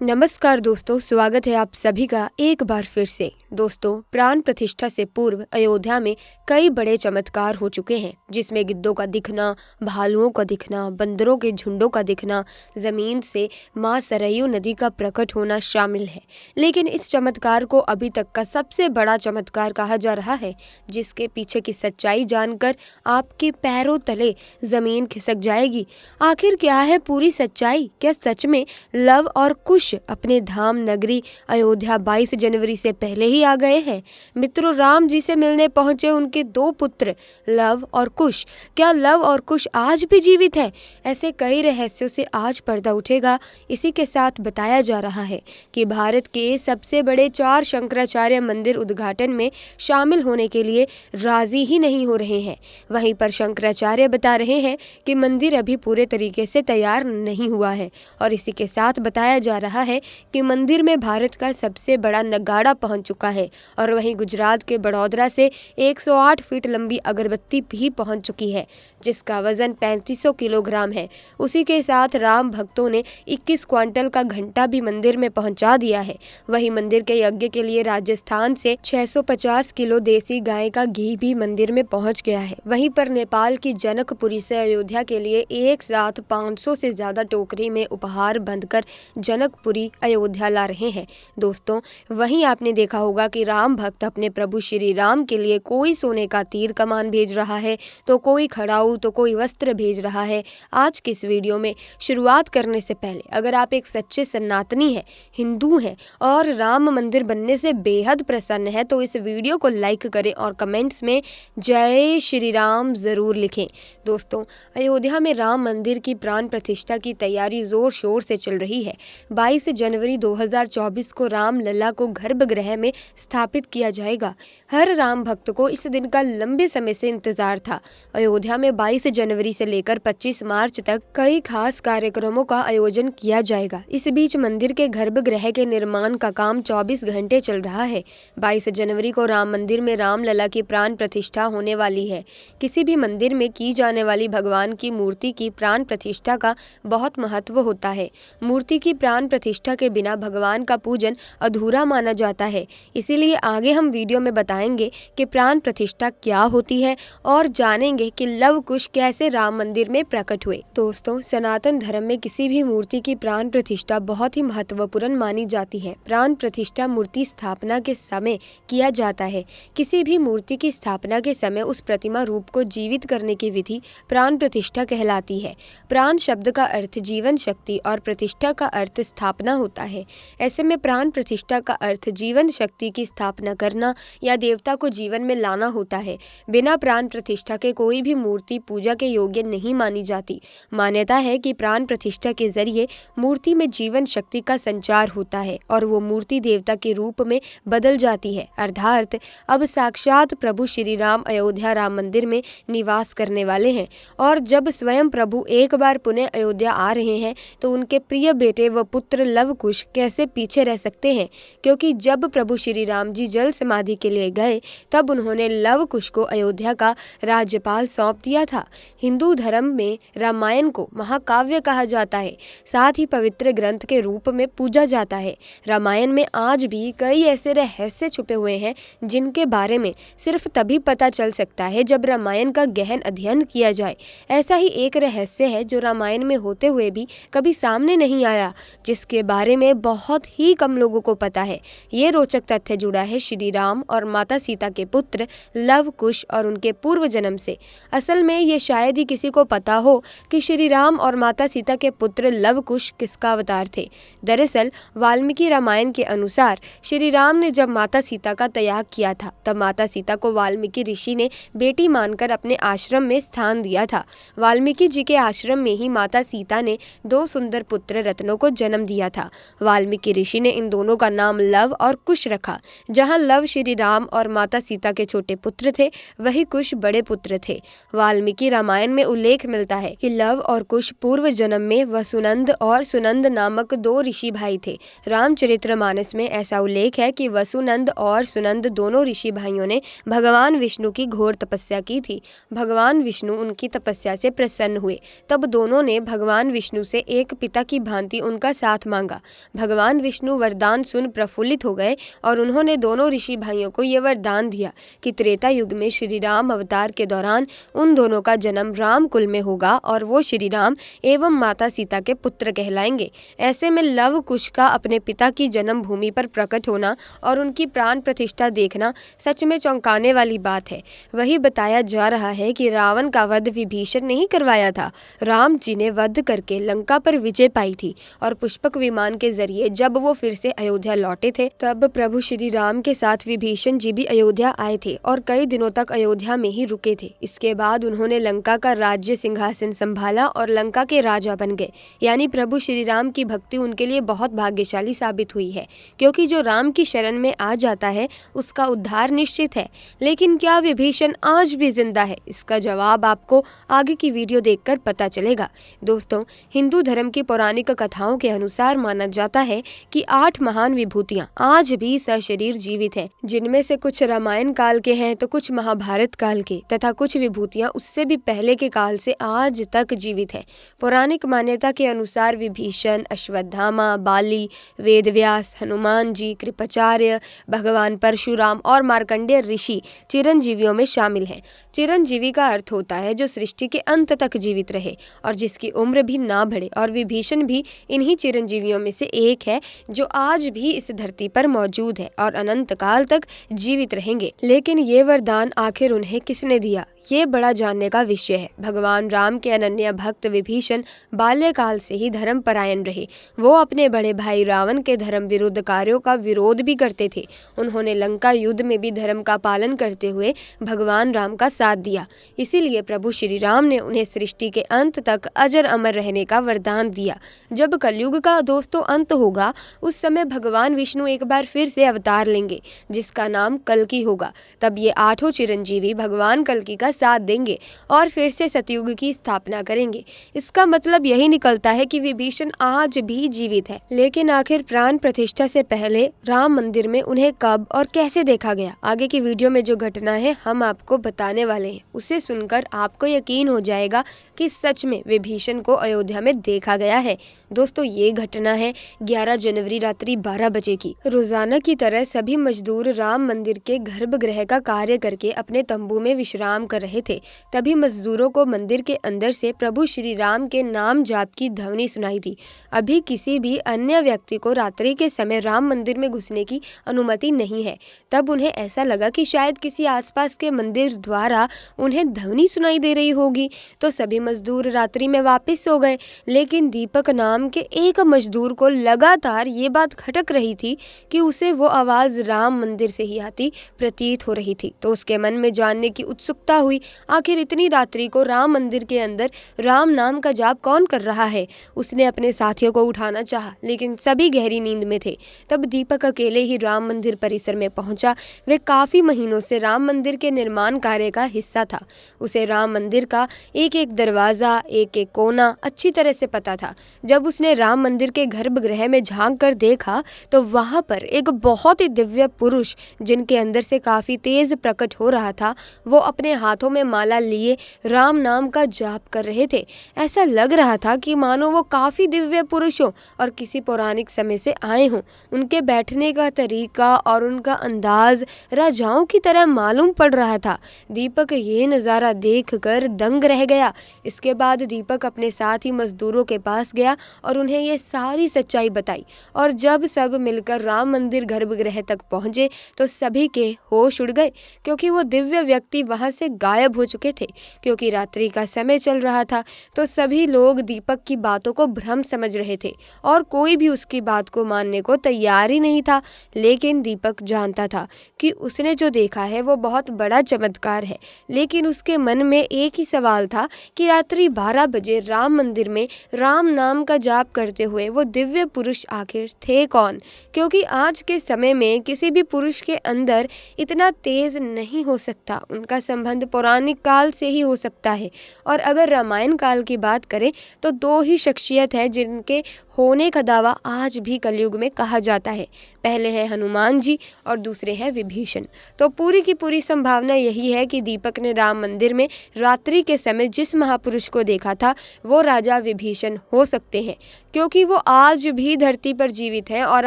नमस्कार दोस्तों, स्वागत है आप सभी का एक बार फिर से। दोस्तों, प्राण प्रतिष्ठा से पूर्व अयोध्या में कई बड़े चमत्कार हो चुके हैं, जिसमें गिद्धों का दिखना, भालुओं का दिखना, बंदरों के झुंडों का दिखना, जमीन से मां सरयू नदी का प्रकट होना शामिल है। लेकिन इस चमत्कार को अभी तक का सबसे बड़ा चमत्कार कहा जा रहा है, जिसके पीछे की सच्चाई जानकर आपके पैरों तले जमीन खिसक जाएगी। आखिर क्या है पूरी सच्चाई? क्या सच में लव और कुश अपने धाम नगरी अयोध्या 22 जनवरी से पहले ही आ गए हैं? मित्रों, राम जी से मिलने पहुंचे उनके दो पुत्र लव और कुश, क्या लव और कुश आज भी जीवित है? ऐसे कई रहस्यों से आज पर्दा उठेगा। इसी के साथ बताया जा रहा है कि भारत के सबसे बड़े 4 शंकराचार्य मंदिर उद्घाटन में शामिल होने के लिए राजी ही नहीं हो रहे हैं। वहीं पर शंकराचार्य बता रहे हैं कि मंदिर अभी पूरे तरीके से तैयार नहीं हुआ है। और इसी के साथ बताया जा रहा है कि मंदिर में भारत का सबसे बड़ा नगाड़ा पहुंच चुका है। और वहीं गुजरात के बड़ौदरा से 108 फीट लंबी अगरबत्ती भी पहुंच चुकी है, जिसका वजन 3500 किलोग्राम है। उसी के साथ राम भक्तों ने 21 क्विंटल का घंटा भी मंदिर में पहुंचा दिया है। वहीं मंदिर के यज्ञ के लिए राजस्थान से 650 किलो देसी गाय का घी भी मंदिर में पहुंच गया है। वहीं पर नेपाल की जनकपुरी से अयोध्या के लिए एक साथ 500 से ज्यादा टोकरी में उपहार बंधकर जनकपुरी अयोध्या ला रहे हैं। दोस्तों, वहीं आपने देखा होगा कि राम भक्त अपने प्रभु श्री राम के लिए कोई सोने का तीर कमान भेज रहा है, तो कोई खड़ाऊ, तो कोई वस्त्र भेज रहा है। आज की इस वीडियो में शुरुआत करने से पहले अगर आप एक सच्चे सनातनी हैं, हिंदू हैं और राम मंदिर बनने से बेहद प्रसन्न है, तो इस वीडियो को लाइक करें और कमेंट्स में जय श्री राम जरूर लिखें। दोस्तों, अयोध्या में राम मंदिर की प्राण प्रतिष्ठा की तैयारी जोर शोर से चल रही है। 22 जनवरी 2024 को राम लला को गर्भगृह में स्थापित किया जाएगा। हर राम भक्त को इस दिन का लंबे समय से इंतजार था। अयोध्या में 22 जनवरी से लेकर 25 मार्च तक कई खास कार्यक्रमों का आयोजन किया जाएगा। इस बीच मंदिर के गर्भगृह के निर्माण का काम 24 घंटे चल रहा है। 22 जनवरी को राम मंदिर में राम लला की प्राण प्रतिष्ठा होने वाली है। किसी भी मंदिर में की जाने वाली भगवान की मूर्ति की प्राण प्रतिष्ठा का बहुत महत्व होता है। मूर्ति की प्राण प्रतिष्ठा के बिना भगवान का पूजन अधूरा माना जाता है। इसीलिए आगे हम वीडियो में बताएंगे कि प्राण प्रतिष्ठा क्या होती है और जानेंगे कि लव कुश कैसे राम मंदिर में प्रकट हुए। दोस्तों, सनातन धर्म में किसी भी मूर्ति की प्राण प्रतिष्ठा बहुत ही महत्वपूर्ण मानी जाती है। प्राण प्रतिष्ठा मूर्ति स्थापना के समय किया जाता है। किसी भी मूर्ति की स्थापना के समय उस प्रतिमा रूप को जीवित करने की विधि प्राण प्रतिष्ठा कहलाती है। प्राण शब्द का अर्थ जीवन शक्ति और प्रतिष्ठा का अर्थ स्थापना होता है। ऐसे में प्राण प्रतिष्ठा का अर्थ जीवन शक्ति की स्थापना करना या देवता को जीवन में लाना होता है। बिना प्राण प्रतिष्ठा के कोई भी मूर्ति पूजा के योग्य नहीं मानी जाती। मान्यता है कि प्राण प्रतिष्ठा के जरिए मूर्ति में जीवन शक्ति का संचार होता है और वो मूर्ति देवता के रूप में बदल जाती है। अर्थात अब साक्षात प्रभु श्री राम अयोध्या राम मंदिर में निवास करने वाले हैं। और जब स्वयं प्रभु एक बार पुनः अयोध्या आ रहे हैं, तो उनके प्रिय बेटे व पुत्र लव कुश कैसे पीछे रह सकते हैं? क्योंकि जब प्रभु श्री राम जी जल समाधि के लिए गए, तब उन्होंने लव कुश को अयोध्या का राज्यपाल सौंप दिया था। हिंदू धर्म में रामायण को महाकाव्य कहा जाता है, साथ ही पवित्र ग्रंथ के रूप में पूजा जाता है। रामायण में आज भी कई ऐसे रहस्य छुपे हुए हैं जिनके बारे में सिर्फ तभी पता चल सकता है जब रामायण का गहन अध्ययन किया जाए। ऐसा ही एक रहस्य है जो रामायण में होते हुए भी कभी सामने नहीं आया, जिसके बारे में बहुत ही कम लोगों को पता है। ये रोचक तथ्य जुड़ा है श्री राम और माता सीता के पुत्र लव कुश और उनके पूर्व जन्म से। असल में ये शायद ही किसी को पता हो कि श्री राम और माता सीता के पुत्र लव कुश किसका अवतार थे। दरअसल वाल्मीकि रामायण के अनुसार श्री राम ने जब माता सीता का त्याग किया था, तब माता सीता को वाल्मीकि ऋषि ने बेटी मानकर अपने आश्रम में स्थान दिया था। वाल्मीकि जी के आश्रम में ही माता सीता ने 2 सुंदर पुत्र रत्नों को जन्म दिया था। वाल्मीकि ऋषि ने इन दोनों का नाम लव और कुश रखा। जहां लव श्री राम और माता सीता के छोटे पुत्र थे, वही कुश बड़े पुत्र थे। वाल्मीकि रामायण में उल्लेख मिलता है कि लव और कुश पूर्व जन्म में वसुनंद और सुनंद नामक 2 ऋषि भाई थे। रामचरितमानस में ऐसा उल्लेख है कि वसुनंद और सुनंद दोनों ऋषि भाइयों ने भगवान विष्णु की घोर तपस्या की थी। भगवान विष्णु उनकी तपस्या से प्रसन्न हुए। तब दोनों ने भगवान विष्णु से एक पिता की भांति उनका साथ मांगा। भगवान विष्णु वरदान सुन प्रफुल्लित हो गए और उन्होंने दोनों ऋषि भाइयों को ये वरदान दिया कि त्रेता युग में श्री राम अवतार के दौरान उन दोनों का जन्म राम कुल में होगा और वो श्री राम एवं माता सीता के पुत्र कहलाएंगे। ऐसे में लव कुश का अपने पिता की जन्म भूमि पर प्रकट होना और उनकी प्राण प्रतिष्ठा देखना सच में चौंकाने वाली बात है। वही बताया जा रहा है कि रावण का वध विभीषण ने ही करवाया था। राम जी ने वध करके लंका पर विजय पाई थी और पुष्पक विमान के जरिए जब वो फिर से अयोध्या लौटे थे तब प्रभु श्री राम के साथ विभीषण जी भी अयोध्या आए थे और कई दिनों तक अयोध्या में ही रुके थे। इसके बाद उन्होंने लंका का राज्य सिंहासन संभाला और लंका के राजा बन गए। यानी प्रभु श्री राम की भक्ति उनके लिए बहुत भाग्यशाली साबित हुई है, क्योंकि जो राम की शरण में आ जाता है उसका उद्धार निश्चित है। लेकिन क्या विभीषण आज भी जिंदा है? इसका जवाब आपको आगे की वीडियो देखकर पता चलेगा। दोस्तों, हिंदू धर्म की पौराणिक कथाओं के अनुसार माना जाता है कि 8 महान विभूतियां आज भी सशरीर जीवित हैं, जिनमें से कुछ रामायण काल के हैं तो कुछ महाभारत काल के, तथा कुछ विभूतियां उससे भी पहले के काल से आज तक जीवित है। पौराणिक मान्यता के अनुसार विभीषण, अश्वत्थामा, बाली, वेदव्यास, हनुमान जी, कृपाचार्य, भगवान परशुराम और मार्कंडेय ऋषि चिरंजीवियों में शामिल हैं। चिरंजीवी का अर्थ होता है जो सृष्टि के अंत तक जीवित रहे और जिसकी उम्र भी ना बढ़े, और विभीषण भी इन्हीं चिरंजीवियों में से एक है जो आज भी इस धरती पर मौजूद है और अनंत काल तक जीवित रहेंगे। लेकिन ये वरदान आखिर उन्हें किसने दिया, ये बड़ा जानने का विषय है। भगवान राम के अनन्य भक्त विभीषण बाल्यकाल से ही धर्मपरायण रहे। वो अपने बड़े भाई रावण के धर्म विरुद्ध कार्यों का विरोध भी करते थे। उन्होंने लंका युद्ध में भी धर्म का पालन करते हुए भगवान राम का साथ दिया। इसीलिए प्रभु श्री राम ने उन्हें सृष्टि के अंत तक अजर अमर रहने का वरदान दिया। जब कलयुग का दोस्तों अंत होगा, उस समय भगवान विष्णु एक बार फिर से अवतार लेंगे जिसका नाम कल्कि होगा। तब ये 8 चिरंजीवी भगवान कल्कि का साथ देंगे और फिर से सतयुग की स्थापना करेंगे। इसका मतलब यही निकलता है कि विभीषण आज भी जीवित है। लेकिन आखिर प्राण प्रतिष्ठा से पहले राम मंदिर में उन्हें कब और कैसे देखा गया? आगे की वीडियो में जो घटना है हम आपको बताने वाले हैं। उसे सुनकर आपको यकीन हो जाएगा कि सच में विभीषण को अयोध्या में देखा गया है। दोस्तों, ये घटना है 11 जनवरी रात्रि 12 बजे की। रोजाना की तरह सभी मजदूर राम मंदिर के गर्भगृह का कार्य करके अपने तंबू में विश्राम कर रहे थे। तभी मजदूरों को मंदिर के अंदर से प्रभु श्री राम के नाम जाप की ध्वनि सुनाई दी। अभी किसी भी अन्य व्यक्ति को रात्रि के समय राम मंदिर में घुसने की अनुमति नहीं है। तब उन्हें ऐसा लगा कि शायद किसी आसपास के मंदिर द्वारा उन्हें ध्वनि सुनाई दे रही होगी, तो सभी मजदूर रात्रि में वापस सो गए। लेकिन दीपक नाम के एक मजदूर को लगातार ये बात खटक रही थी कि उसे वो आवाज राम मंदिर से ही आती प्रतीत हो रही थी। तो उसके मन में जानने की उत्सुकता हुई, आखिर इतनी रात्रि को राम मंदिर के अंदर राम नाम का जाप कौन कर रहा है। उसने अपने साथियों को उठाना चाहा, लेकिन सभी गहरी नींद में थे। तब दीपक अकेले ही राम मंदिर परिसर में पहुंचा। वे काफी महीनों से राम मंदिर के निर्माण कार्य का हिस्सा था। उसे राम मंदिर का एक एक दरवाजा, एक एक कोना अच्छी तरह से पता था। जब उसने राम मंदिर के गर्भगृह में झांक कर देखा तो वहां पर एक बहुत ही दिव्य पुरुष, जिनके अंदर से काफी तेज प्रकट हो रहा था, वो अपने हाथों में माला लिए राम नाम का जाप कर रहे थे। ऐसा लग रहा था कि मानो वो काफी दिव्य पुरुष हो और किसी पौराणिक समय से आए हों। उनके बैठने का तरीका और उनका अंदाज राजाओं की तरह मालूम पड़ रहा था। दीपक ये नज़ारा देखकर दंग रह गया। इसके बाद दीपक अपने साथी मजदूरों के पास गया और उन्हें ये सारी सच्चाई बताई। और जब सब मिलकर राम मंदिर गर्भगृह तक पहुंचे तो सभी के होश उड़ गए, क्योंकि वो दिव्य व्यक्ति वहां से गायब हो चुके थे। क्योंकि रात्रि का समय चल रहा था तो सभी लोग दीपक की बातों को भ्रम समझ रहे थे और कोई भी उसकी बात को मानने को तैयार ही नहीं था। लेकिन दीपक जानता था कि उसने जो देखा है वो बहुत बड़ा चमत्कार है। लेकिन उसके मन में एक ही सवाल था कि रात्रि 12 बजे राम मंदिर में राम नाम का जाप करते हुए वो दिव्य पुरुष आखिर थे कौन? क्योंकि आज के समय में किसी भी पुरुष के अंदर इतना तेज नहीं हो सकता। उनका संबंध पौराणिक काल से ही हो सकता है। और अगर रामायण काल की बात करें तो दो ही शख्सियत है जिनके होने का दावा आज भी कलयुग में कहा जाता है। पहले है हनुमान जी और दूसरे है विभीषण। तो पूरी की पूरी संभावना यही है कि दीपक ने राम मंदिर में रात्रि के समय जिस महापुरुष को देखा था वो राजा विभीषण हो सकते हैं, क्योंकि वो आज भी धरती पर जीवित है और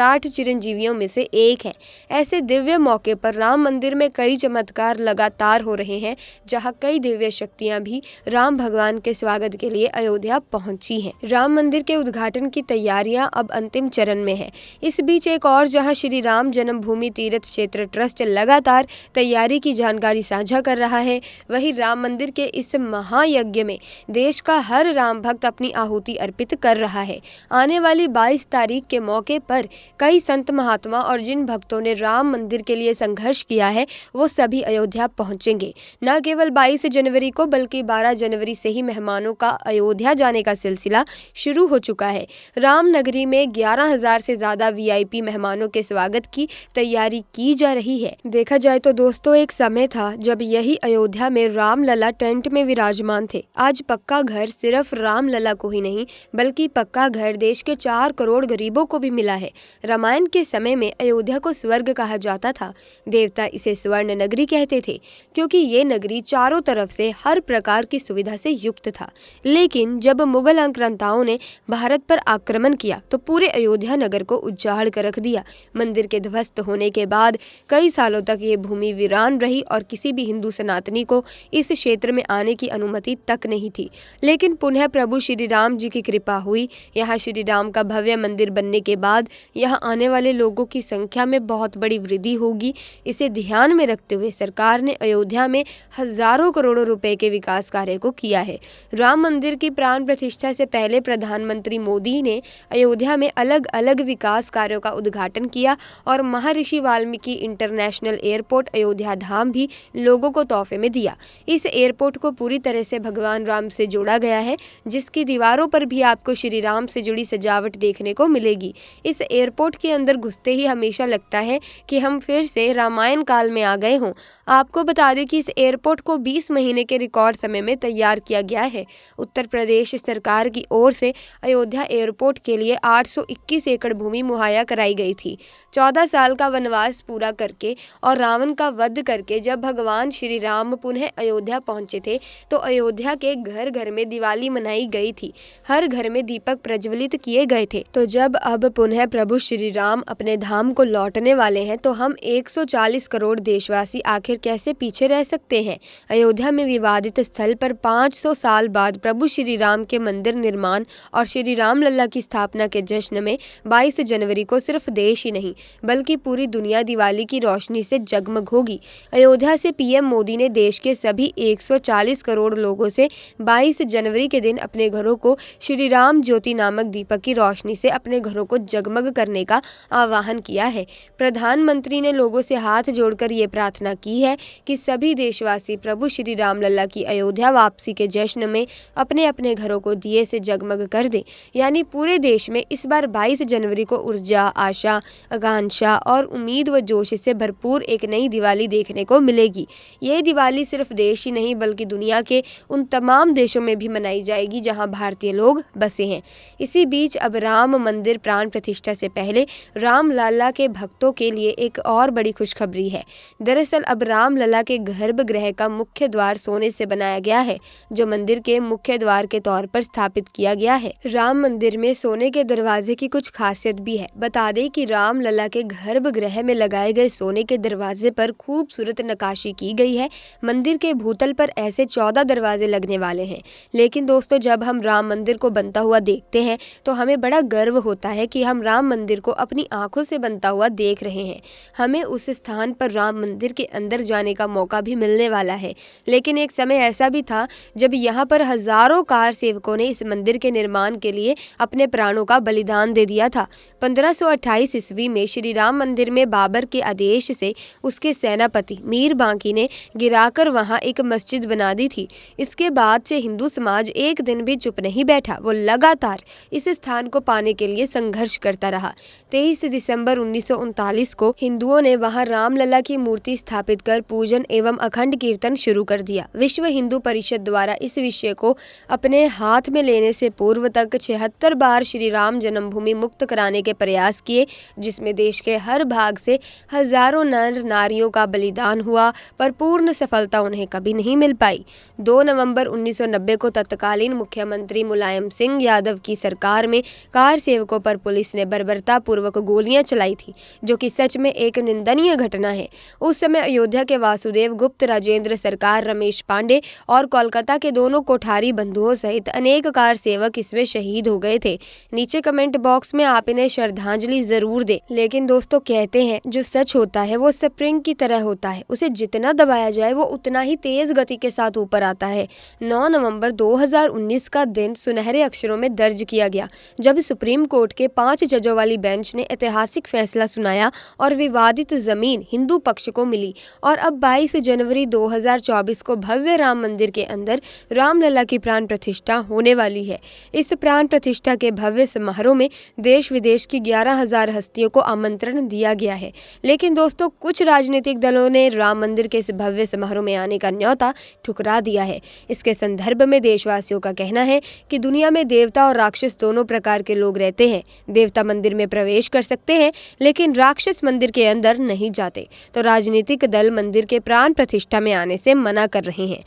8 चिरंजीवियों में से एक है। ऐसे दिव्य मौके पर राम मंदिर में कई चमत्कार लगातार हो रहे हैं, जहां कई दिव्य शक्तियां भी राम भगवान के स्वागत के लिए अयोध्या पहुंची हैं। राम मंदिर के उद्घाटन की तैयारियां अब अंतिम चरण में है। इस बीच एक और जहां श्री राम जन्मभूमि तीर्थ क्षेत्र ट्रस्ट लगातार तैयारी की जानकारी साझा कर रहा है, वहीं राम मंदिर के इस महायज्ञ में देश का हर राम भक्त अपनी आहुति अर्पित कर रहा है। आने वाली 22 तारीख के मौके पर कई संत महात्मा और जिन भक्तों ने राम मंदिर के लिए संघर्ष किया है वो सभी अयोध्या पहुंचेंगे। न केवल 22 जनवरी को बल्कि 12 जनवरी से ही मेहमानों का अयोध्या जाने का सिलसिला शुरू हो चुका है। राम नगरी में 11,000 से ज्यादा VIP मेहमानों के स्वागत की तैयारी की जा रही है। देखा जाए तो दोस्तों, एक समय था जब यही अयोध्या में राम लला टेंट में विराजमान थे। आज पक्का घर सिर्फ राम लला को ही नहीं बल्कि पक्का घर देश के 4 करोड़ गरीबों को भी मिला है। रामायण के समय में अयोध्या को स्वर्ग कहा जाता था। देवता इसे स्वर्ण नगरी कहते थे क्योंकि ये नगरी चारों तरफ से हर प्रकार की सुविधा से युक्त था। लेकिन जब मुगल आक्रांताओं ने भारत पर आक्रमण किया तो पूरे अयोध्या नगर को उजाड़ कर रख दिया। मंदिर के ध्वस्त होने के बाद कई सालों तक ये भूमि वीरान रही और किसी भी हिंदू सनातनी को इस क्षेत्र में आने की अनुमति तक नहीं थी। लेकिन पुनः प्रभु श्री राम जी की कृपा हुई। यहाँ श्री राम का भव्य मंदिर बनने के बाद यहाँ आने वाले लोगों की संख्या में बहुत बड़ी वृद्धि होगी। इसे ध्यान में रखते हुए सरकार ने अयोध्या में हजारों करोड़ों रुपए के विकास कार्य को किया है। राम मंदिर की प्राण प्रतिष्ठा से पहले प्रधानमंत्री मोदी ने अयोध्या में अलग अलग विकास कार्यों का उद्घाटन किया और महर्षि वाल्मीकि इंटरनेशनल एयरपोर्ट अयोध्या धाम भी लोगों को तोहफे में दिया। इस एयरपोर्ट को पूरी तरह से भगवान राम से जोड़ा गया है, जिसकी दीवारों पर भी आपको श्री राम से जुड़ी सजावट देखने को मिलेगी। इस एयरपोर्ट के अंदर घुसते ही हमेशा लगता है कि हम फिर से रामायण काल में आ गए हों। आपको बता दें कि इस एयरपोर्ट को 20 महीने के रिकॉर्ड समय में तैयार किया गया है। उत्तर प्रदेश सरकार की ओर से अयोध्या एयरपोर्ट के लिए 821 एकड़ भूमि मुहैया कराई गई थी। 14 साल का वनवास पूरा करके और रावण का वध करके जब भगवान श्री राम पुनः अयोध्या पहुंचे थे तो अयोध्या के घर घर में दिवाली मनाई गई थी। हर घर में दीपक प्रज्वलित किए गए थे। तो जब अब पुनः प्रभु श्री राम अपने धाम को लौटने वाले हैं तो हम 140 करोड़ देशवासी आखिर कैसे पीछे रह सकते हैं। अयोध्या में विवादित स्थल पर 500 साल बाद प्रभु श्री राम के मंदिर निर्माण और श्री राम लल्ला की स्थापना के जश्न में 22 जनवरी को सिर्फ देश ही नहीं बल्कि पूरी दुनिया दिवाली की रोशनी से जगमग होगी। अयोध्या से PM मोदी ने देश के सभी 140 करोड़ लोगों से 22 जनवरी के दिन अपने घरों को श्री राम ज्योति नामक दीपक की रोशनी से अपने घरों को जगमग करने का आह्वान किया है। प्रधानमंत्री ने लोगों से हाथ जोड़कर ये प्रार्थना की है कि सभी देशवासी प्रभु श्री राम लल्ला की अयोध्या वापसी के जश्न में अपने अपने घरों को दिए से जगमग कर दें। यानी पूरे देश में इस बार 22 जनवरी को ऊर्जा, आशा, आकांक्षा और उम्मीद व जोश से भरपूर एक नई दिवाली देखने को मिलेगी। ये दिवाली सिर्फ देश ही नहीं बल्कि दुनिया के उन तमाम देशों में भी मनाई जाएगी जहां भारतीय लोग बसे हैं। इसी बीच अब राम मंदिर प्राण प्रतिष्ठा से पहले राम लला के भक्तों के लिए एक और बड़ी खुशखबरी है। दरअसल अब राम लला के गर्भगृह का मुख्य द्वार सोने से बनाया गया है, जो मंदिर के मुख्य द्वार के तौर पर स्थापित किया गया है। राम मंदिर में सोने के दरवाजे की कुछ खासियत भी है। बता दें कि राम लला के गर्भगृह में लगाए गए सोने के दरवाजे पर खूबसूरत नक्काशी की गई है। मंदिर के भूतल पर ऐसे 14 दरवाजे लगने वाले हैं। लेकिन दोस्तों, जब हम राम मंदिर को बनता हुआ देखते हैं तो हमें बड़ा गर्व होता है कि हम राम मंदिर को अपनी आंखों से बनता हुआ देख रहे हैं। हमें उस स्थान पर राम मंदिर के अंदर जाने का मौका भी मिलने वाला है। लेकिन एक समय ऐसा भी था जब यहाँ पर हजारों कार सेवकों ने इस मंदिर के निर्माण के लिए अपने प्राणों का बलिदान दे दिया था। 1528 ईस्वी में श्री राम मंदिर में बाबर के आदेश से उसके सेनापति मीर बांकी ने गिराकर वहां एक मस्जिद बना दी थी। इसके बाद से हिंदू समाज एक दिन भी चुप नहीं बैठा। वो लगातार इस स्थान को पाने के लिए संघर्ष करता रहा। 23 दिसंबर 1939 को हिंदुओं ने वहां रामलला की मूर्ति स्थापित कर पूजन एवं अखंड कीर्तन चिंतन शुरू कर दिया। विश्व हिंदू परिषद द्वारा इस विषय को अपने हाथ में लेने से पूर्व तक 76 बार श्री राम जन्मभूमि मुक्त कराने के प्रयास किए, जिसमें देश के हर भाग से हजारों नर नारियों का बलिदान हुआ, पर पूर्ण सफलता उन्हें कभी नहीं मिल पाई। 2 नवंबर 1990 को तत्कालीन मुख्यमंत्री मुलायम सिंह यादव की सरकार में कार सेवकों पर पुलिस ने बर्बरता पूर्वक गोलियां चलाई थी, जो कि सच में एक निंदनीय घटना है। उस समय अयोध्या के वासुदेव गुप्त, राजेंद्र सरकार, रमेश पांडे और कोलकाता के दोनों कोठारी बंधुओं सहित अनेक कार सेवक इसमें शहीद हो गए थे। नीचे कमेंट बॉक्स में आप इन्हें श्रद्धांजलि जरूर दें। लेकिन दोस्तों, कहते हैं जो सच होता है वो स्प्रिंग की तरह होता है, उसे जितना दबाया जाए वो उतना ही तेज गति के साथ ऊपर आता है। 9 नवंबर 2019 का दिन सुनहरे अक्षरों में दर्ज किया गया, जब सुप्रीम कोर्ट के 5 जजों वाली बेंच ने ऐतिहासिक फैसला सुनाया और विवादित जमीन हिंदू पक्ष को मिली। और अब 22 जनवरी 2024 को भव्य राम मंदिर के अंदर रामलला की प्राण प्रतिष्ठा होने वाली है। इस प्राण प्रतिष्ठा के भव्य समारोह में देश विदेश की 11,000 हस्तियों को आमंत्रण दिया गया है। लेकिन दोस्तों, कुछ राजनीतिक दलों ने राम मंदिर के इस भव्य समारोह में आने का न्योता ठुकरा दिया है। इसके संदर्भ में देशवासियों का कहना है कि दुनिया में देवता और राक्षस दोनों प्रकार के लोग रहते हैं। देवता मंदिर में प्रवेश कर सकते हैं, लेकिन राक्षस मंदिर के अंदर नहीं जाते। तो राजनीतिक दल मंदिर के प्राण प्रतिष्ठा में आने से मना कर रहे हैं।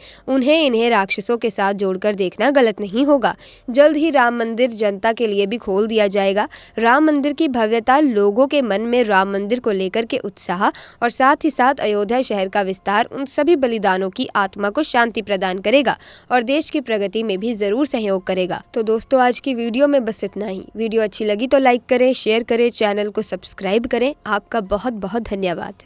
इन्हें राक्षसों के साथ जोड़कर देखना गलत नहीं होगा। जल्द ही राम मंदिर जनता के लिए भी खोल दिया जाएगा। राम मंदिर की भव्यता लोगों के मन में राम मंदिर को लेकर के उत्साह और साथ ही साथ अयोध्या शहर का विस्तार उन सभी बलिदानों की आत्मा को शांति प्रदान करेगा और देश की प्रगति में भी जरूर सहयोग करेगा। तो दोस्तों, आज की वीडियो में बस इतना ही। वीडियो अच्छी लगी तो लाइक करें, शेयर करें, चैनल को सब्सक्राइब करें। आपका बहुत बहुत धन्यवाद।